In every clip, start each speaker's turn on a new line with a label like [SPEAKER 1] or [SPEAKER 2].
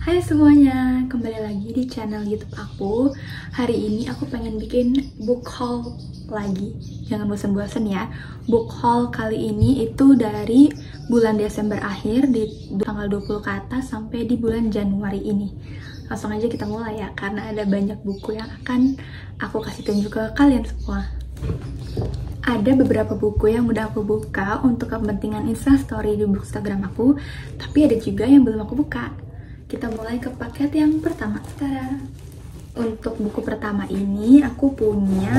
[SPEAKER 1] Hai semuanya, kembali lagi di channel YouTube aku. Hari ini aku pengen bikin book haul lagi. Jangan bosan-bosan ya. Book haul kali ini itu dari bulan Desember akhir di tanggal 20 ke atas sampai di bulan Januari ini. Langsung aja kita mulai ya, karena ada banyak buku yang akan aku kasih tunjuk ke kalian semua. Ada beberapa buku yang udah aku buka untuk kepentingan Instastory di Instagram aku, tapi ada juga yang belum aku buka. Kita mulai ke paket yang pertama. Tada! Untuk buku pertama ini aku punya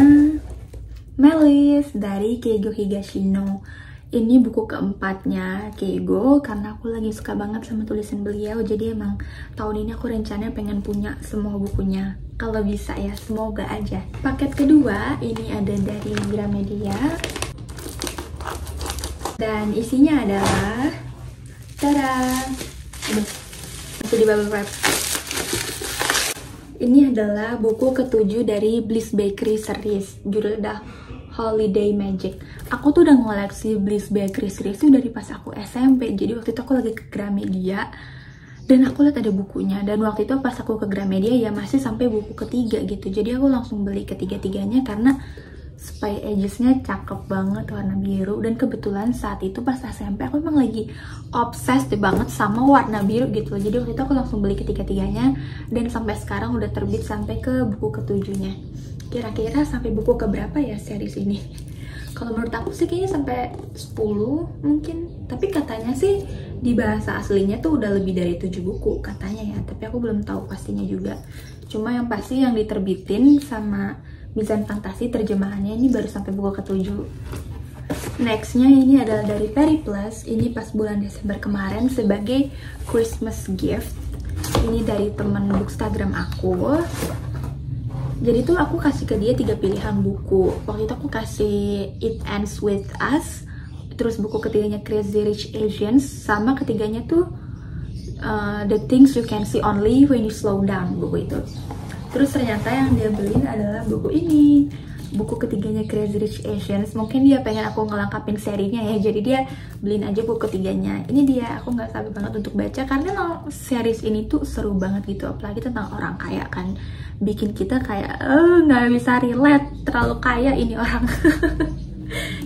[SPEAKER 1] Melis dari Keigo Higashino. Ini buku keempatnya Keigo karena aku lagi suka banget sama tulisan beliau. Jadi emang tahun ini aku rencananya pengen punya semua bukunya. Kalau bisa ya, semoga aja. Paket kedua ini ada dari Gramedia. Dan isinya adalah tada! Di bubble wrap. Ini adalah buku ketujuh dari Bliss Bakery series, judulnya Holiday Magic. Aku tuh udah ngoleksi Bliss Bakery series itu dari pas aku SMP. Jadi waktu itu aku lagi ke Gramedia dan aku lihat ada bukunya, dan waktu itu pas aku ke Gramedia ya masih sampai buku ketiga gitu. Jadi aku langsung beli ketiga-tiganya karena Spy Ages-nya cakep banget, warna biru. Dan kebetulan saat itu pas SMP aku emang lagi obsessed banget sama warna biru gitu. Jadi waktu itu aku langsung beli ketiga-tiganya, dan sampai sekarang udah terbit sampai ke buku ketujuhnya. Kira-kira sampai buku keberapa ya series ini? Kalau menurut aku sih kayaknya sampai 10 mungkin. Tapi katanya sih di bahasa aslinya tuh udah lebih dari 7 buku katanya ya. Tapi aku belum tahu pastinya juga. Cuma yang pasti yang diterbitin sama Mizan Fantasi terjemahannya ini baru sampai buku ke-7. Nextnya ini adalah dari Periplus. Ini pas bulan Desember kemarin sebagai Christmas gift. Ini dari temen Bookstagram aku. Jadi tuh aku kasih ke dia 3 pilihan buku. Waktu itu aku kasih It Ends With Us, terus buku ketiganya Crazy Rich Asians, sama ketiganya tuh The Things You Can See Only When You Slow Down, buku itu. Terus ternyata yang dia beliin adalah buku ini, buku ketiganya Crazy Rich Asians. Mungkin dia pengen aku ngelengkapin serinya ya, jadi dia beliin aja buku ketiganya. Ini dia, aku nggak sabar banget untuk baca karena series ini tuh seru banget gitu, apalagi tentang orang kaya kan, bikin kita kayak nggak bisa relate, terlalu kaya ini orang.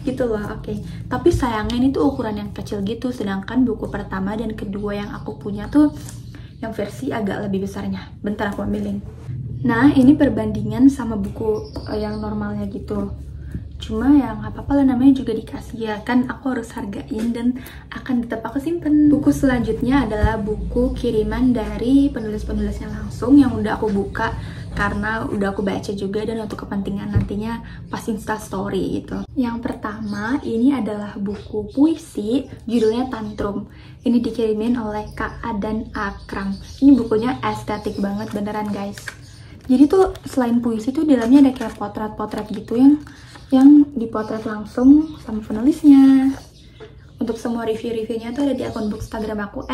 [SPEAKER 1] Gitu loh. Oke. Tapi sayangnya ini tuh ukuran yang kecil gitu, sedangkan buku pertama dan kedua yang aku punya tuh yang versi agak lebih besarnya. Bentar aku ambilin. Nah, ini perbandingan sama buku yang normalnya gitu. Cuma ya nggak apa-apa lah, namanya juga dikasih ya kan, aku harus hargain dan akan tetap aku simpen. Buku selanjutnya adalah buku kiriman dari penulis-penulisnya langsung yang udah aku buka karena udah aku baca juga dan untuk kepentingan nantinya pas Instastory gitu. Yang pertama ini adalah buku puisi judulnya Tantrum. Ini dikirimin oleh Kak Adan Akram. Ini bukunya estetik banget beneran guys. Jadi tuh selain puisi tuh di dalamnya ada kayak potret-potret gitu yang dipotret langsung sama penulisnya. Untuk semua review-reviewnya tuh ada di akun Bookstagram aku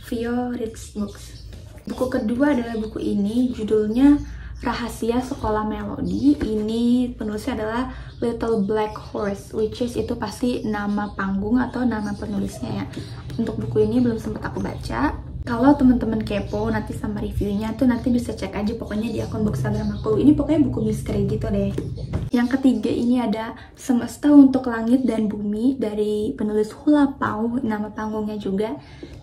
[SPEAKER 1] @VioRidsBooks. Buku kedua adalah buku ini, judulnya Rahasia Sekolah Melodi. Ini penulisnya adalah Little Black Horse, which is itu pasti nama panggung atau nama penulisnya ya. Untuk buku ini belum sempat aku baca. Kalau teman-teman kepo nanti sama reviewnya tuh nanti bisa cek aja pokoknya di akun Bookstagram aku. Ini pokoknya buku misteri gitu deh. Yang ketiga ini ada Semesta Untuk Langit dan Bumi dari penulis Hula Pau, nama panggungnya juga.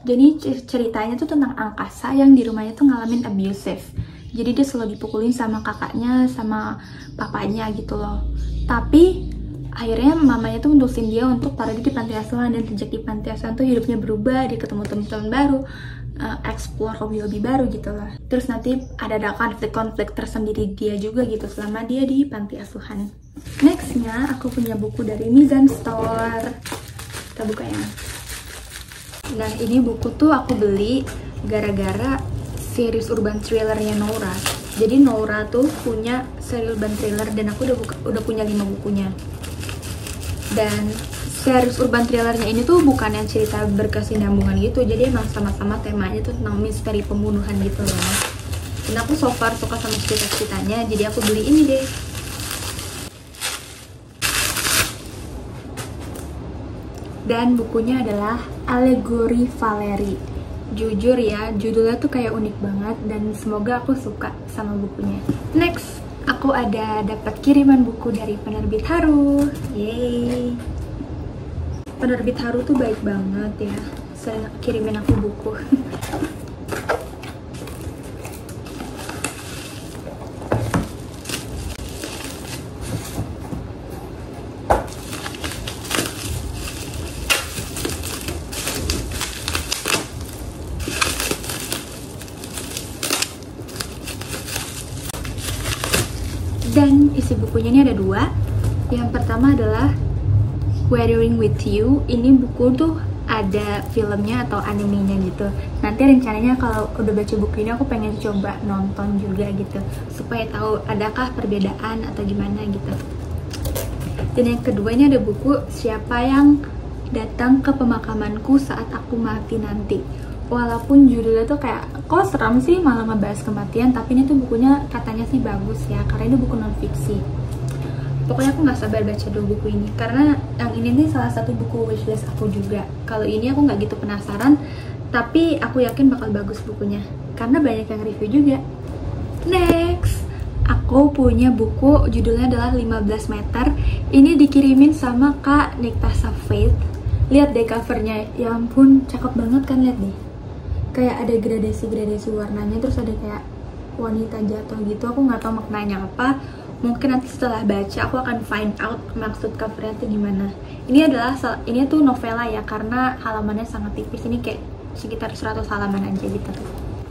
[SPEAKER 1] Jadi ceritanya tuh tentang angkasa yang di rumahnya tuh ngalamin abusive. Jadi dia selalu dipukulin sama kakaknya, sama papanya gitu loh. Tapi akhirnya mamanya tuh mutusin dia untuk taruh dia di panti asuhan, dan sejak di panti asuhan tuh hidupnya berubah, dia ketemu teman-teman baru, explore hobi-hobi baru gitu lah. Terus nanti ada konflik-konflik tersendiri dia juga gitu selama dia di panti asuhan. Nextnya aku punya buku dari Mizan Store. Kita buka ya. Nah ini buku tuh aku beli gara-gara series urban thrillernya Nora. Jadi Nora tuh punya series urban thriller dan aku udah punya 5 bukunya. Dan series urban thrillernya ini tuh bukan yang cerita berkesinambungan gitu, jadi emang sama-sama temanya tuh tentang misteri pembunuhan gitu loh. Dan aku so far suka sama cerita-ceritanya, jadi aku beli ini deh. Dan bukunya adalah Allegory Valerie. Jujur ya, judulnya tuh kayak unik banget dan semoga aku suka sama bukunya. Next, aku ada dapat kiriman buku dari penerbit Haru. Yeay. Penerbit Haru tuh baik banget ya, sering kirimin aku buku. Dan isi bukunya ini ada dua. Yang pertama adalah Weathering with You. Ini buku tuh ada filmnya atau animenya gitu. Nanti rencananya kalau udah baca buku ini aku pengen coba nonton juga gitu, supaya tahu adakah perbedaan atau gimana gitu. Dan yang kedua ini ada buku Siapa Yang Datang ke Pemakamanku Saat Aku Mati Nanti. Walaupun judulnya tuh kayak kok seram sih malah ngebahas kematian, tapi ini tuh bukunya katanya sih bagus ya, karena ini buku non fiksi. Pokoknya aku nggak sabar baca dua buku ini, karena yang ini nih salah satu buku wishlist aku juga. Kalau ini aku nggak gitu penasaran, tapi aku yakin bakal bagus bukunya karena banyak yang review juga. Next, aku punya buku judulnya adalah 15 meter. Ini dikirimin sama Kak Niktasa Faith. Lihat deh covernya, ya ampun cakep banget kan, lihat deh. Kayak ada gradasi-gradasi warnanya, terus ada kayak wanita jatuh gitu. Aku nggak tahu maknanya apa. Mungkin nanti setelah baca aku akan find out maksud covernya itu gimana. Ini tuh novela ya, karena halamannya sangat tipis. Ini kayak sekitar 100 halaman aja gitu.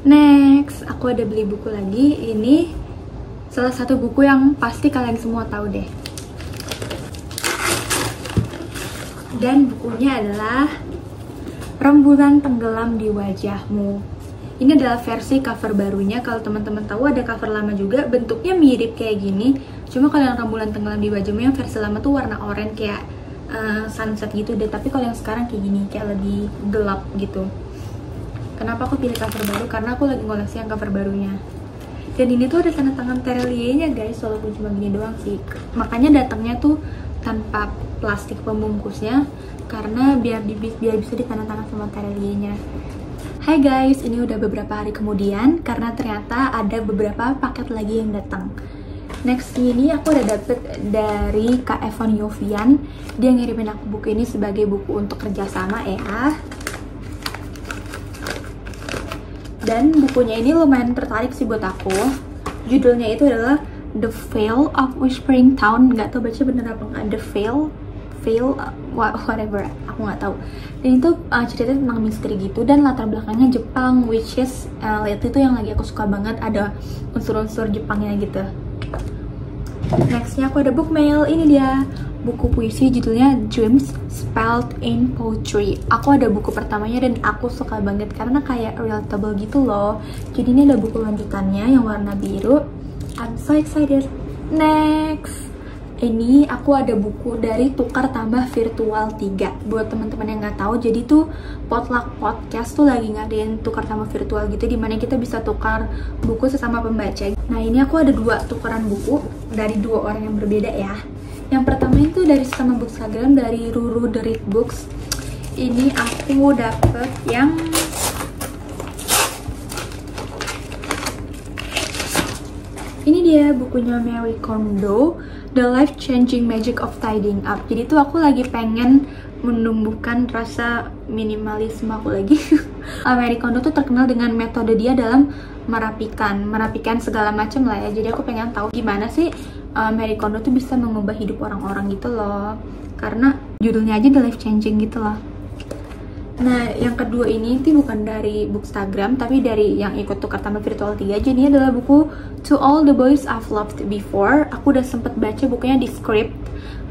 [SPEAKER 1] Next, aku ada beli buku lagi. Ini salah satu buku yang pasti kalian semua tahu deh. Dan bukunya adalah Rembulan Tenggelam di Wajahmu. Ini adalah versi cover barunya. Kalau teman-teman tahu ada cover lama juga, bentuknya mirip kayak gini. Cuma kalau yang Rembulan Tenggelam di Wajahmu yang versi lama tuh warna oranye kayak sunset gitu deh. Tapi kalau yang sekarang kayak gini, kayak lebih gelap gitu. Kenapa aku pilih cover baru? Karena aku lagi ngoleksi yang cover barunya. Dan ini tuh ada tanda tangan Terelie-nya guys, walaupun cuma gini doang sih. Makanya datangnya tuh tanpa plastik pembungkusnya, karena biar bisa ditandatangan sama Terelie-nya. Hai guys, ini udah beberapa hari kemudian karena ternyata ada beberapa paket lagi yang datang. Next ini aku udah dapet dari Kak Evan Yovian. Dia ngirimin aku buku ini sebagai buku untuk kerjasama ya. Dan bukunya ini lumayan tertarik sih buat aku. Judulnya itu adalah The Veil of Whispering Town. Nggak tahu baca bener apa nggak. The Veil, whatever, aku nggak tahu. Dan itu ceritanya tentang misteri gitu, dan latar belakangnya Jepang, which is lihat itu yang lagi aku suka banget, ada unsur-unsur Jepangnya gitu. Nextnya aku ada book mail. Ini dia buku puisi judulnya Dreams Spelled in Poetry. Aku ada buku pertamanya dan aku suka banget karena kayak relatable gitu loh. Jadi ini ada buku lanjutannya yang warna biru. I'm so excited. Next, ini aku ada buku dari Tukar Tambah Virtual 3. Buat teman-teman yang nggak tahu, jadi tuh Potluck Podcast tuh lagi ngadain tukar tambah virtual gitu, dimana kita bisa tukar buku sesama pembaca. Nah ini aku ada dua tukaran buku dari dua orang yang berbeda ya. Yang pertama itu dari sesama Bookstagram, dari Ruru The Read Books. Ini aku dapet yang ini dia bukunya Marie Kondo, The Life-Changing Magic of Tidying Up. Jadi tuh aku lagi pengen menumbuhkan rasa minimalisme aku lagi. Marie Kondo tuh terkenal dengan metode dia dalam merapikan segala macam lah ya. Jadi aku pengen tahu gimana sih Marie Kondo tuh bisa mengubah hidup orang-orang gitu loh. Karena judulnya aja The Life-Changing gitu loh. Nah, yang kedua ini tuh bukan dari Bookstagram, tapi dari yang ikut tukar tambah virtual 3 aja. Ini adalah buku To All the Boys I've Loved Before. Aku udah sempet baca bukunya di script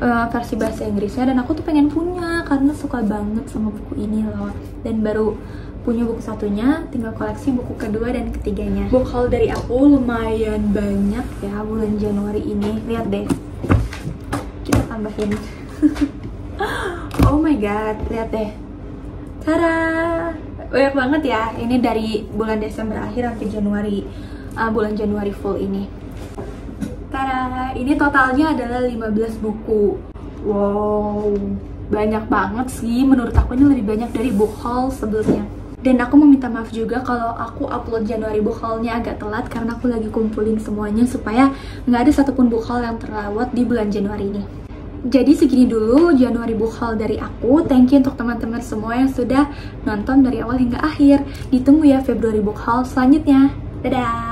[SPEAKER 1] versi bahasa Inggrisnya, dan aku tuh pengen punya karena suka banget sama buku ini loh. Dan baru punya buku satunya, tinggal koleksi buku kedua dan ketiganya. Book haul dari aku lumayan banyak ya bulan Januari ini. Lihat deh, kita tambahin. Oh my god, lihat deh. Tada! Banyak banget ya. Ini dari bulan Desember akhir sampai Januari, bulan Januari full ini. Tada! Ini totalnya adalah 15 buku. Wow, banyak banget sih. Menurut aku ini lebih banyak dari book haul sebelumnya. Dan aku mau minta maaf juga kalau aku upload Januari book haul-nya agak telat karena aku lagi kumpulin semuanya supaya nggak ada satupun book haul yang terlewat di bulan Januari ini. Jadi segini dulu Januari book haul dari aku. Thank you untuk teman-teman semua yang sudah nonton dari awal hingga akhir. Ditunggu ya Februari book haul selanjutnya. Dadah!